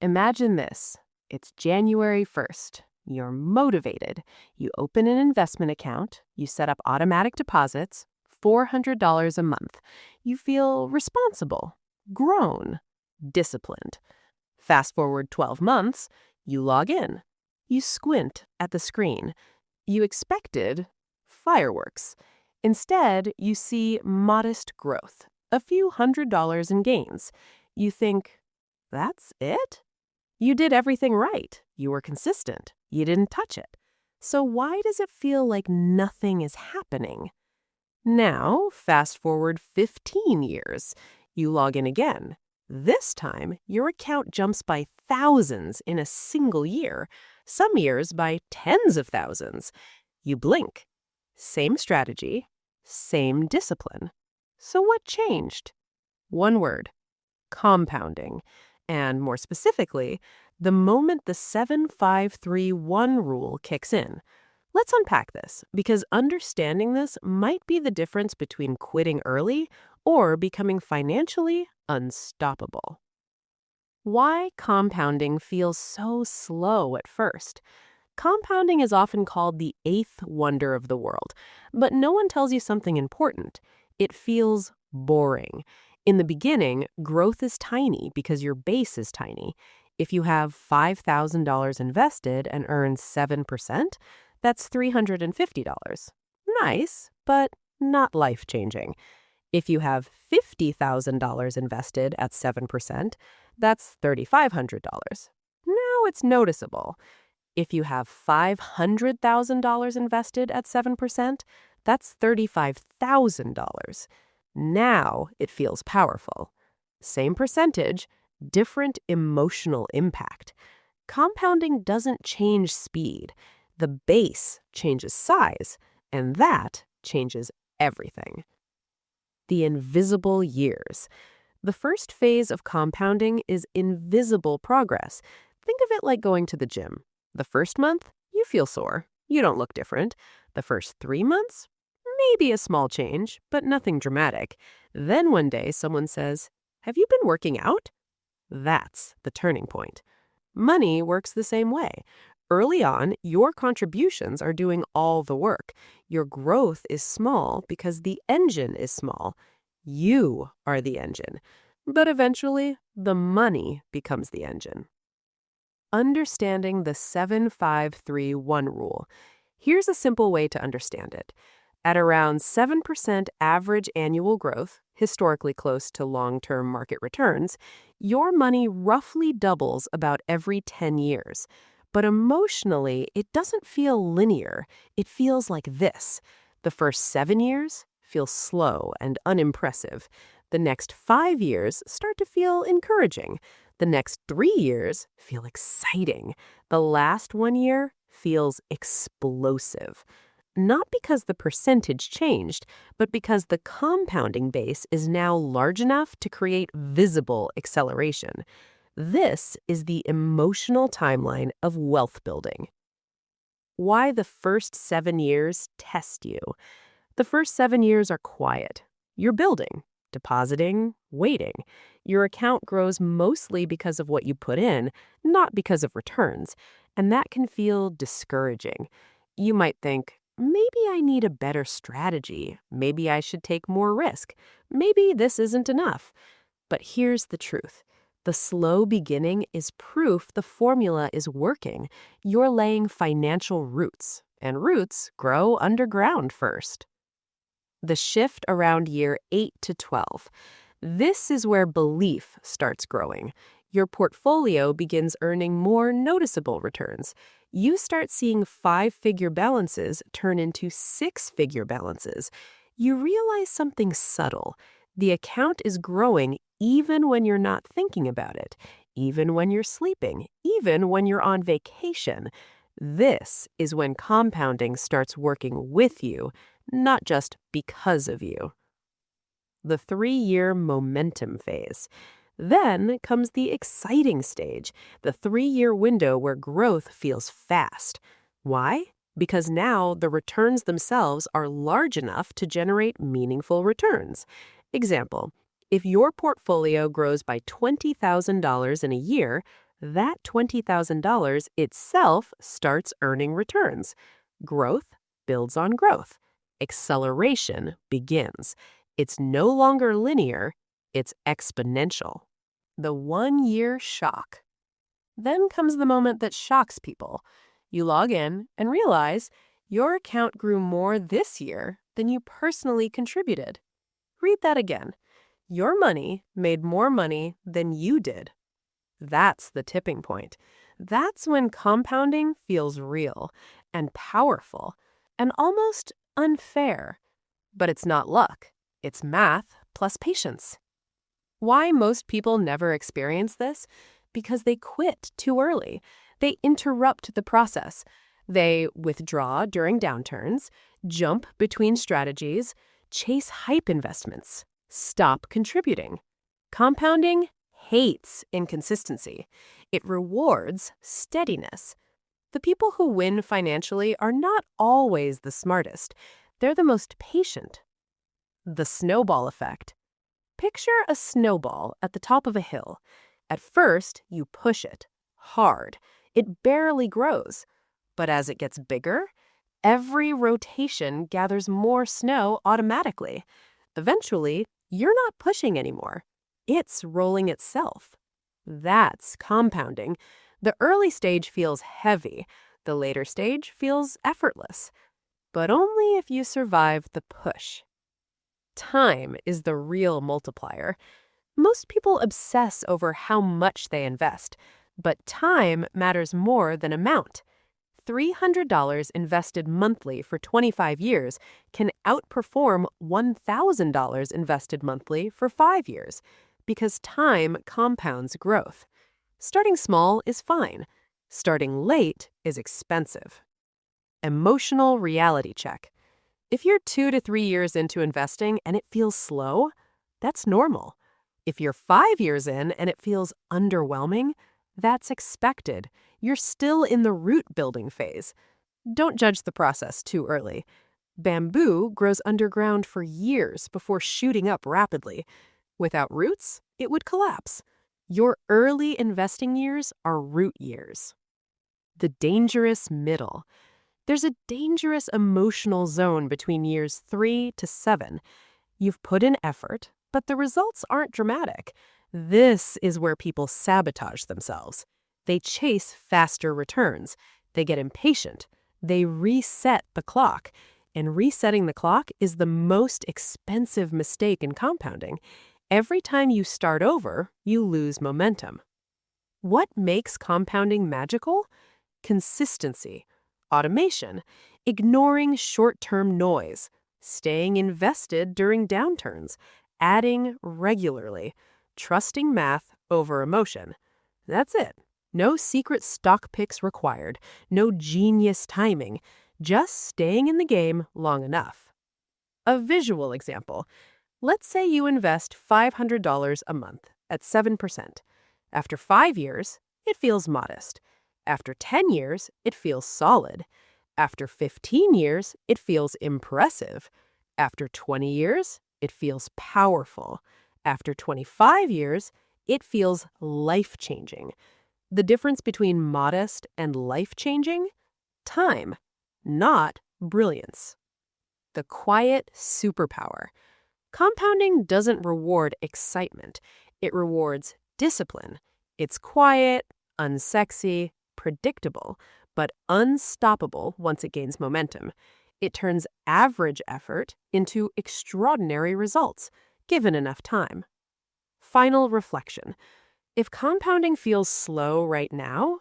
Imagine this. It's January 1st. You're motivated. You open an investment account. You set up automatic deposits, $400 a month. You feel responsible, grown, disciplined. Fast forward 12 months, you log in. You squint at the screen. You expected fireworks. Instead, you see modest growth, a few $100s in gains. You think, that's it? You did everything right. You were consistent. You didn't touch it. So why does it feel like nothing is happening? Now, fast forward 15 years. You log in again. This time, your account jumps by thousands in a single year, some years by tens of thousands. You blink. Same strategy, same discipline. So what changed? One word: compounding. And more specifically, the moment the 7-5-3-1 rule kicks in. Let's unpack this, because understanding this might be the difference between quitting early or becoming financially unstoppable. Why compounding feels so slow at first. Compounding is often called the eighth wonder of the world, but no one tells you something important. It feels boring. In the beginning, growth is tiny because your base is tiny. If you have $5,000 invested and earn 7%, that's $350. Nice, but not life-changing. If you have $50,000 invested at 7%, that's $3,500. Now it's noticeable. If you have $500,000 invested at 7%, that's $35,000. Now it feels powerful. Same percentage, different emotional impact. Compounding doesn't change speed. The base changes size, and that changes everything. The invisible years. The first phase of compounding is invisible progress. Think of it like going to the gym. The first month, you feel sore. You don't look different. The first 3 months, maybe a small change, but nothing dramatic. Then one day someone says, "Have you been working out?" That's the turning point. Money works the same way. Early on, your contributions are doing all the work. Your growth is small because the engine is small. You are the engine. But eventually, the money becomes the engine. Understanding the 7-5-3-1 rule. Here's a simple way to understand it. At around 7% average annual growth, historically close to long-term market returns, your money roughly doubles about every 10 years. But emotionally, it doesn't feel linear. It feels like this. The first 7 years feel slow and unimpressive. The next 5 years start to feel encouraging. The next 3 years feel exciting. The last 1 year feels explosive. Not because the percentage changed, but because the compounding base is now large enough to create visible acceleration. This is the emotional timeline of wealth building. Why the first 7 years test you. The first 7 years are quiet. You're building, depositing, waiting. Your account grows mostly because of what you put in, not because of returns, and that can feel discouraging. You might think, maybe I need a better strategy. Maybe I should take more risk. Maybe this isn't enough. But here's the truth. The slow beginning is proof the formula is working. You're laying financial roots, and roots grow underground first. The shift around year 8 to 12. This is where belief starts growing. Your portfolio begins earning more noticeable returns. You start seeing 5-figure balances turn into 6-figure balances. You realize something subtle. The account is growing even when you're not thinking about it, even when you're sleeping, even when you're on vacation. This is when compounding starts working with you, not just because of you. The 3-year momentum phase. Then comes the exciting stage, the 3-year window where growth feels fast. Why? Because now the returns themselves are large enough to generate meaningful returns. Example, if your portfolio grows by $20,000 in a year, that $20,000 itself starts earning returns. Growth builds on growth. Acceleration begins. It's no longer linear, it's exponential. The 1-year shock. Then comes the moment that shocks people. You log in and realize your account grew more this year than you personally contributed. Read that again. Your money made more money than you did. That's the tipping point. That's when compounding feels real and powerful and almost unfair. But it's not luck. It's math plus patience. Why most people never experience this? Because they quit too early. They interrupt the process. They withdraw during downturns, jump between strategies, chase hype investments, stop contributing. Compounding hates inconsistency. It rewards steadiness. The people who win financially are not always the smartest. They're the most patient. The snowball effect. Picture a snowball at the top of a hill. At first, you push it hard. It barely grows. But as it gets bigger, every rotation gathers more snow automatically. Eventually, you're not pushing anymore. It's rolling itself. That's compounding. The early stage feels heavy. The later stage feels effortless. But only if you survive the push. Time is the real multiplier. Most people obsess over how much they invest, but time matters more than amount. $300 invested monthly for 25 years can outperform $1,000 invested monthly for 5 years because time compounds growth. Starting small is fine. Starting late is expensive. Emotional reality check. If you're 2 to 3 years into investing and it feels slow, that's normal. If you're 5 years in and it feels underwhelming, that's expected. You're still in the root building phase. Don't judge the process too early. Bamboo grows underground for years before shooting up rapidly. Without roots, it would collapse. Your early investing years are root years. The dangerous middle. There's a dangerous emotional zone between years 3 to 7. You've put in effort, but the results aren't dramatic. This is where people sabotage themselves. They chase faster returns. They get impatient. They reset the clock. And resetting the clock is the most expensive mistake in compounding. Every time you start over, you lose momentum. What makes compounding magical? Consistency. Automation, ignoring short-term noise, staying invested during downturns, adding regularly, trusting math over emotion. That's it. No secret stock picks required, no genius timing, just staying in the game long enough. A visual example. Let's say you invest $500 a month at 7%. After 5 years, it feels modest. After 10 years, it feels solid. After 15 years, it feels impressive. After 20 years, it feels powerful. After 25 years, it feels life-changing. The difference between modest and life-changing? Time, not brilliance. The quiet superpower. Compounding doesn't reward excitement. It rewards discipline. It's quiet, unsexy, predictable, but unstoppable once it gains momentum. It turns average effort into extraordinary results, given enough time. Final reflection. If compounding feels slow right now,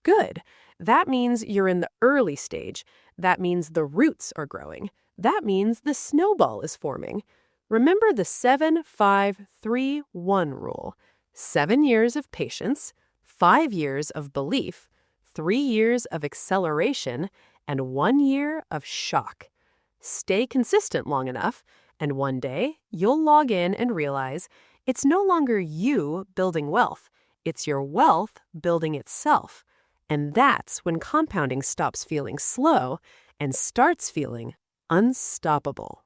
good. That means you're in the early stage. That means the roots are growing. That means the snowball is forming. Remember the 7-5-3-1 rule. 7 years of patience, 5 years of belief, 3 years of acceleration, and 1 year of shock. Stay consistent long enough, and one day you'll log in and realize it's no longer you building wealth. It's your wealth building itself. And that's when compounding stops feeling slow and starts feeling unstoppable.